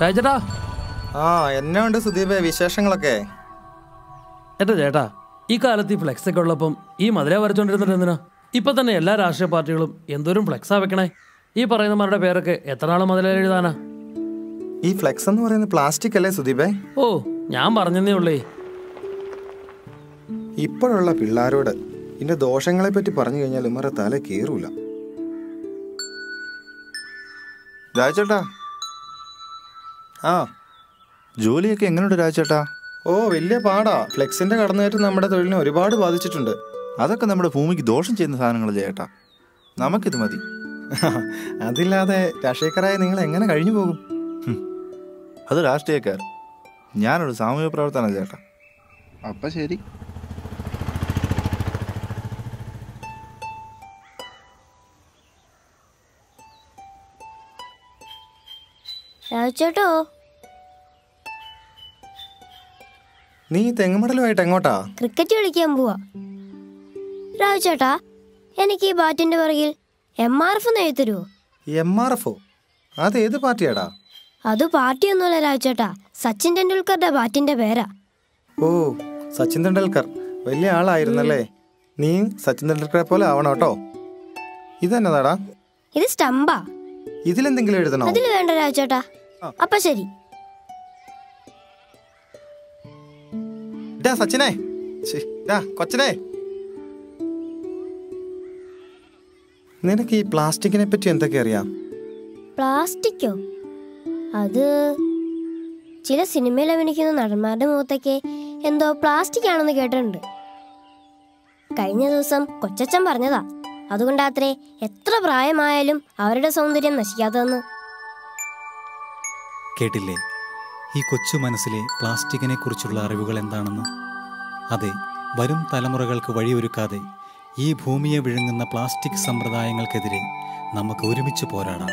രാജേട്ടാ. ആ എന്നാ ഉണ്ട് സുദീപേ വിശേഷങ്ങളൊക്കെ? എന്റെ ചേട്ടാ, ഈ കാലത്ത് ഈ ഫ്ലെക്സ് ഒക്കെ ഉള്ളപ്പം ഈ മധുര വരച്ചോണ്ടിരുന്നിട്ട് എന്തിനാ? ഇപ്പൊ തന്നെ എല്ലാ രാഷ്ട്രീയ പാർട്ടികളും എന്തോരം ഫ്ലെക്സാ വെക്കണേ. ഈ പറയുന്നവരുടെ പേരൊക്കെ എത്ര നാളെ മുതലേ എഴുതാനാ? ഈ ഫ്ലെക്സ് എന്ന് പറയുന്നത് പ്ലാസ്റ്റിക് അല്ലേ സുദീപേ? ഓ, ഞാൻ പറഞ്ഞതേ ഉള്ളേ. ഇപ്പോഴുള്ള പിള്ളേരോട് ഇതിന്റെ ദോഷങ്ങളെ പറ്റി പറഞ്ഞു കഴിഞ്ഞാൽ ഇമ്മറെ തല കേറൂല. രാജേട്ടാ, ആ ജോലിയൊക്കെ എങ്ങനെയുണ്ട് രാജേട്ടാ? ഓ വലിയ പാടാ. ഫ്ലെക്സിന്റെ കടന്നുകയറ്റം നമ്മുടെ തൊഴിലിനെ ഒരുപാട് ബാധിച്ചിട്ടുണ്ട്. അതൊക്കെ നമ്മുടെ ഭൂമിക്ക് ദോഷം ചെയ്യുന്ന സാധനങ്ങളല്ലേ ചേട്ടാ? നമുക്കിത് മതി. അതില്ലാതെ രാഷ്ട്രീയക്കാരായ നിങ്ങൾ എങ്ങനെ കഴിഞ്ഞു പോകും? അത് രാഷ്ട്രീയക്കാർ, ഞാനൊരു സാമൂഹ്യ പ്രവർത്തനം ചേട്ടാ. അപ്പം ശരി. രാജേട്ടോ, നീ തെങ്ങുമടലുമായിട്ട് എങ്ങോട്ടാ? ക്രിക്കറ്റ് കളിക്കാൻ പോവാ. രാജേട്ടാ, എനിക്ക് ഈ ബാറ്റിന്റെ പിറകിൽ MRF എന്ന് എഴുതരുവോ? MRF? അത് ഏത് പാർട്ടിയാടാ? അത് പാർട്ടിയൊന്നുമല്ല രാജേട്ടാ, സച്ചിൻ ടെണ്ടുൽക്കറുടെ ബാറ്റിന്റെ പേരാ. ഓ, സച്ചിൻ തെണ്ടുൽക്കർ വലിയ ആളായിരുന്നല്ലേ. നീ സച്ചിൻ തെണ്ടുൽക്കറെ പോലെ ആവണം കേട്ടോ. ഇതെന്നതാടാ? ഇത് സ്റ്റമ്പാ. ഇതിലെന്തെങ്കിലും എഴുതണോ? അതിൽ വേണ്ട രാജേട്ടാ. അപ്പൊ ശരി. സച്ചിനെ, കൊച്ചനെ, നിനക്ക് ഈ പ്ലാസ്റ്റിക്കിനെ പറ്റി എന്തൊക്കെ അറിയാം? പ്ലാസ്റ്റിക്കോ? അത് ചില സിനിമയിൽ അഭിനയിക്കുന്ന നടന്മാരുടെ മുഖത്തൊക്കെ എന്തോ പ്ലാസ്റ്റിക് ആണെന്ന് കേട്ടിട്ടുണ്ട്. കഴിഞ്ഞ ദിവസം കൊച്ചച്ഛൻ പറഞ്ഞതാ. അതുകൊണ്ടാത്രേ എത്ര പ്രായമായാലും അവരുടെ സൗന്ദര്യം നശിക്കാത്തതെന്ന്. കേട്ടില്ലേ ഈ കൊച്ചു മനസ്സിലെ പ്ലാസ്റ്റിക്കിനെ കുറിച്ചുള്ള അറിവുകൾ എന്താണെന്ന്? അതെ, വരും തലമുറകൾക്ക് വഴിയൊരുക്കാതെ ഈ ഭൂമിയെ വിഴുങ്ങുന്ന പ്ലാസ്റ്റിക് സമ്പ്രദായങ്ങൾക്കെതിരെ നമുക്ക് ഒരുമിച്ച് പോരാടാം.